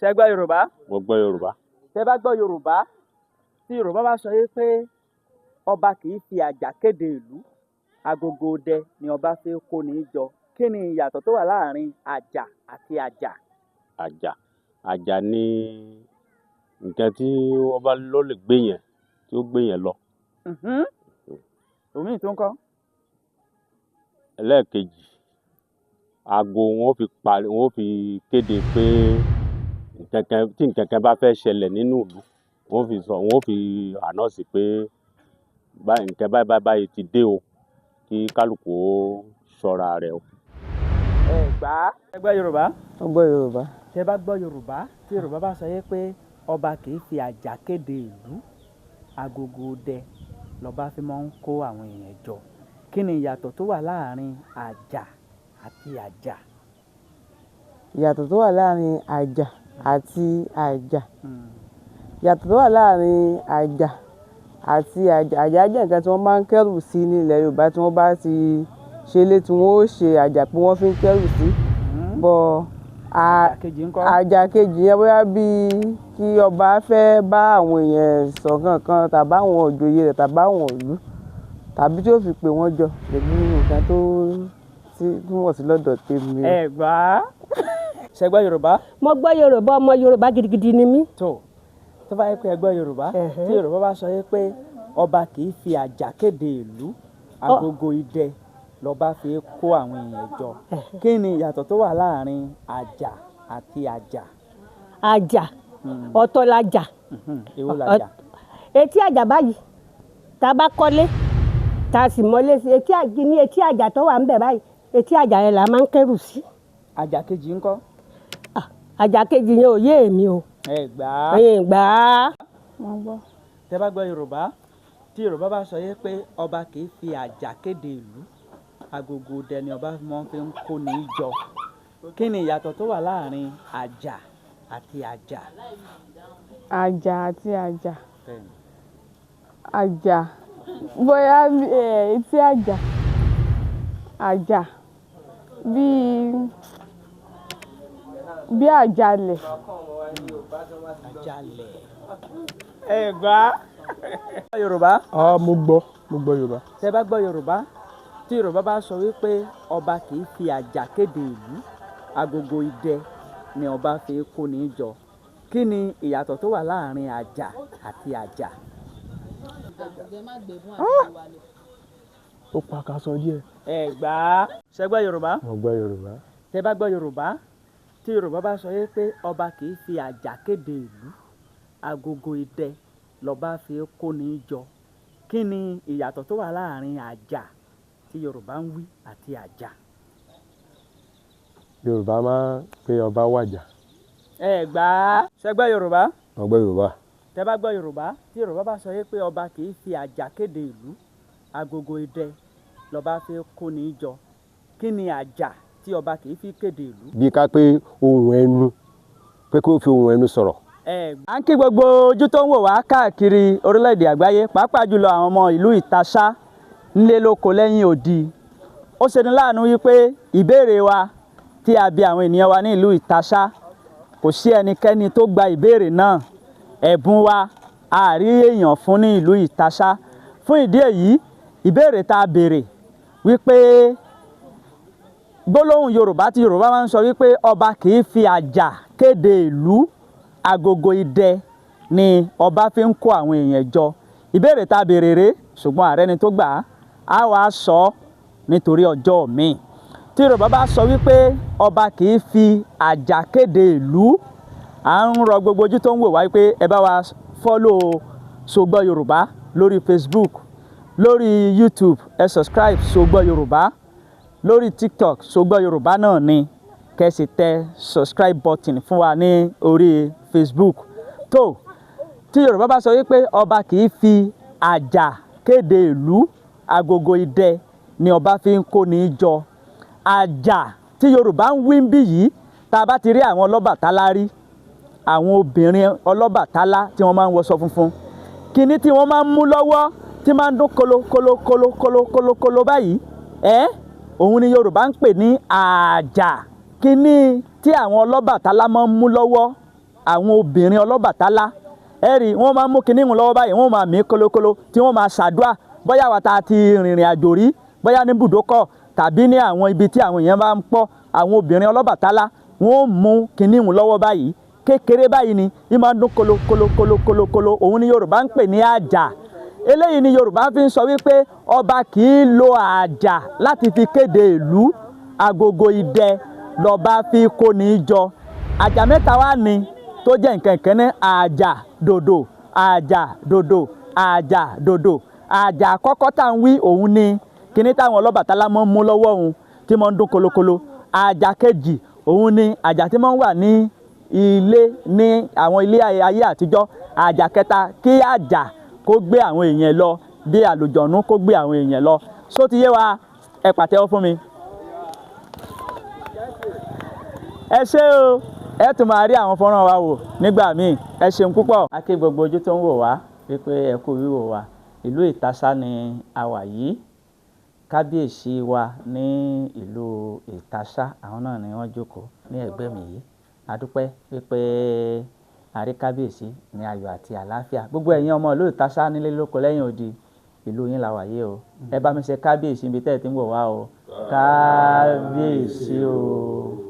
Ṣé ẹ gbọ́ Yorùbá? Mo gbọ́ Yorùbá. Tẹ́ bá gbọ́ Yorùbá, tí Yorùbá bá sọ pé ọba kì í fi àjà kéde ìlú, agogo idẹ ni ọba fi kó ní jọ. Kí ni ìyàtọ̀ tó wà láàrin àjà àti àjà? Àjà ni nǹkan tí wọ́n bá lọ lè gbé yẹn, tí ó gbé yẹn lọ. Òmíì tó ń kọ́. Ẹlẹ́ẹ̀kejì, aago wọn fi kéde pé tí nǹkan kan bá fẹ́ ṣẹlẹ̀ nínú ìlú, wọn fi ànọ́ọ̀sì pé nǹkan báyìí ti dé o, kí kálukú ó ṣọ́ra rẹ̀ o. Ẹ gbọ́ Yorùbá? Mo gbọ́ Yorùbá. Tẹ́ bá gbọ́ Yorùbá, tí Yorùbá bá sọ pé ọba kì í fi àjà kéde ìlú, agogo idẹ lọba fi máa ń kó àwọn èèyàn jọ. Kí ni ìyàtọ̀ tó wà láàrin àjà àti àjà? Ìyàtọ̀ tó wà láàrin àjà àti àjà. Ìyàtọ̀ tó wà láàrin àjà àti àjà. Àjà jẹ́ nǹkan tí wọ́n máa ń kẹ́rù sí ní ilẹ̀ Yorùbá tí wọ́n bá ti ṣe ilé tí wọ́n ó ṣe àjà pé wọ́n fi ń kẹ́rù sí. Àjà kejì yẹn bóyá bíi kí ọba fẹ́ bá àwọn èèyàn sọ kankan tàbí àwọn òjòyè rẹ̀ tàbí àwọn ìlú tàbí tí ó fi pè wọ́n jọ pẹ̀lú nǹkan tó túmọ̀ sí lọ́dọ̀ tèmi. Ẹ gbà á. Ṣé ẹ gbọ́ Yorùbá? Mo gbọ́ Yorùbá, ọmọ Yorùbá gidigidi ni mí. Tó bá yẹ pé ẹ gbọ́ Yorùbá, tí Yorùbá bá sọ pé ọba kì í fi àjà kéde ìlú, agogo idẹ lọba fi kó àwọn èèyàn jọ. Kí ni ìyàtọ̀ tó wà láàrin àjà àti àjà? Àjà ọ̀tọ̀ làjà. Èwo làjà? Etí àjà báyìí tá a bá kọ́lé tá a sì mọ́lé sí etí àjà tó wà ń bẹ̀ báyìí, etí àjà yẹn là máa ń kẹ́rù sí. Àjà kejì ńkọ́? Àjà kejì yẹn ò yé èmi o. Ẹ gbà á. Ẹ̀yin gbà á. Wọ́n gbọ́. Tẹ́ bá gbọ́ Yorùbá, tí Yorùbá bá sọ pé ọba kì í fi àjà kéde ìlú, agogo idẹ ni ọba máa fi ń kó ní jọ. Kí ni ìyàtọ̀ tó wà láàrin àjà àti àjà? Àjà àti àjà. Àjà bóyá etí àjà. Àjà bí àjàlẹ̀. Àjàlẹ̀. Ẹ gbà á. Yorùbá? Mo gbọ́ Yorùbá. Tẹ́ bá gbọ́ Yorùbá, tí Yorùbá bá sọ wípé ọba kì í fi àjà kéde ìlú, agogo idẹ ni ọba fi kó ní jọ. Kí ni ìyàtọ̀ tó wà láàrin àjà àti àjà? Ó pakasọ díẹ̀. Ẹ gbà á. Ṣé gbọ́ Yorùbá? Mo gbọ́ Yorùbá. Tẹ́ bá gbọ́ Yorùbá, tí Yorùbá bá sọ pé ọba kì í fi àjà kéde ìlú, agogo idẹ lọba fi kó ní jọ. Kí ni ìyàtọ̀ tó wà láàrin àjà tí Yorùbá ń wí àti àjà? Yorùbá máa ń pe ọba wàjà. Ẹ gbà á. Ṣé gbọ́ Yorùbá? Mo gbọ́ Yorùbá. Tẹ́ bá gbọ́ Yorùbá, tí Yorùbá bá sọ pé ọba kì í fi àjà kéde ìlú, agogo idẹ lọba fi kó ní jọ. Kí ni àjà tí ọba kì í fi kéde ìlú? Bí ká pé ohùn ẹnu, pé kó fi ohùn ẹnu sọ̀rọ̀. À ń kí gbogbo ojú tó ń wò wá káàkiri orílẹ̀-èdè àgbáyé, pàápàá jùlọ àwọn ọmọ ìlú Ìtaṣá nílé lóko lẹ́yìn odi. Ó ṣeni láàánú wípé ìbéèrè wa tí a bi àwọn ènìyàn wa ní ìlú Ìtaṣá, kò sí ẹnikẹ́ni tó gba ìbéèrè náà. Ẹ̀bùn wa a rí èèyàn fún ní ìlú Ìtaṣá. Fún ìdí èyí, ìbéèrè tá a béèrè wípé gbólóhùn Yorùbá tí Yorùbá máa ń sọ wípé ọba kì í fi àjà kéde ìlú, agogo idẹ ni ọba fi ń kó àwọn èèyàn jọ. Ìbéèrè tá a béèrè rèé, ṣùgbọ́n ààrẹ ni tó gbà á wàá sọ nítorí ọjọ́ míì. Tí Yorùbá bá sọ wípé ọba kì í fi àjà kéde ìlú, à ń rọ gbogbo ojú tó ń wò wá wípé ẹ bá wa fọ́lò Sogbo Yorùbá lórí Facebook, lórí YouTube ẹ subscribe Sogbo Yorùbá, lórí TikTok Sogbo Yorùbá náà ni kẹ́sì tẹ subscribe button fún wa ní orí Facebook. Tí Yorùbá bá sọ wípé ọba kì í fi àjà kéde ìlú, agogo idẹ ni ọba fi ń kó ní jọ. Àjà tí Yorùbá ń wí ń bí yìí, tá a bá ti rí àwọn Ọlọ́bàtálá rí, àwọn obìnrin Ọlọ́bàtálá tí wọ́n máa ń wọṣọ funfun, kíní tí wọ́n máa ń mú lọ́wọ́ tí máa ń dún kolo báyìí, òun ni Yorùbá ń pè ní àjà. Kíní tí àwọn Ọlọ́bàtálá máa ń mú lọ́wọ́ àwọn obìnrin Ọlọ́bàtálá ẹ rí wọ́n máa ń mú kinní hùn lọ́wọ́ báyìí wọ́n máa mí kólókóló tí wọ́n máa ṣàdúrà bóyá wa ta ti rìnrìn àjò rí bóyá ní bùdókọ̀ tàbí ní àwọn ibi tí àwọn èèyàn bá ń pọ̀ àwọn obìnrin Ọlọ́bàtálá wọ́n mú kinní hùn lọ́wọ́ báyìí kékeré báyìí ni í máa ń dún kólókólókólókóló òun ni Yorùbá ń pè ní àjà eléyìí ni Yorùbá fi ń sọ wípé ọba kì í lo àjà láti fi kéde ìlú agogo idẹ lọ́ba fi kó ní í jọ àjà mẹ́ta wá ní tó jẹ́ nǹkan ìkíní àjà dòdò àjà dòdò àjà dòdò àjà àkọ́kọ́ tá à ń wí òun ni kíní táwọn Ọlọ́bàtálá máa ń mú lọ́wọ́ òun tí máa ń dún kolokolo àjà kejì òun ni àjà tí máa ń wà ní ilé ní àwọn ilé ayé àtijọ́ àjà kẹta kí àjà kó gbé àwọn èèyàn lọ bí àlùjọ̀nú kó gbé àwọn èèyàn lọ só ti yé wa ẹ pàtẹ́wọ́ fún mi. ẹ ṣé o ẹ tún máa rí àwọn fọ́nrán wa wò nígbà míì ẹ ṣeun púpọ̀. a kí gbogbo ojú tó ń wò wá wípé ẹ kú wíwò wa ìlú Ìtasá ni a wà yìí kábíyèsí wa ní ìlú Ìtasá àwọn náà ni wọ́n jókòó ní ẹ̀gbẹ́ mi yìí a dúpẹ́ wípé a rí kábíyèsí ní ayọ̀ àti àlàáfíà gbogbo ẹ̀yin ọmọ ìlú Ìtasá nílé lóko lẹ́yìn odi ìlú yín la wà yìí o ẹ bá mi ṣe kábíyèsí ibi tẹ́ ẹ ti ń wò wá o kábíyèsí o.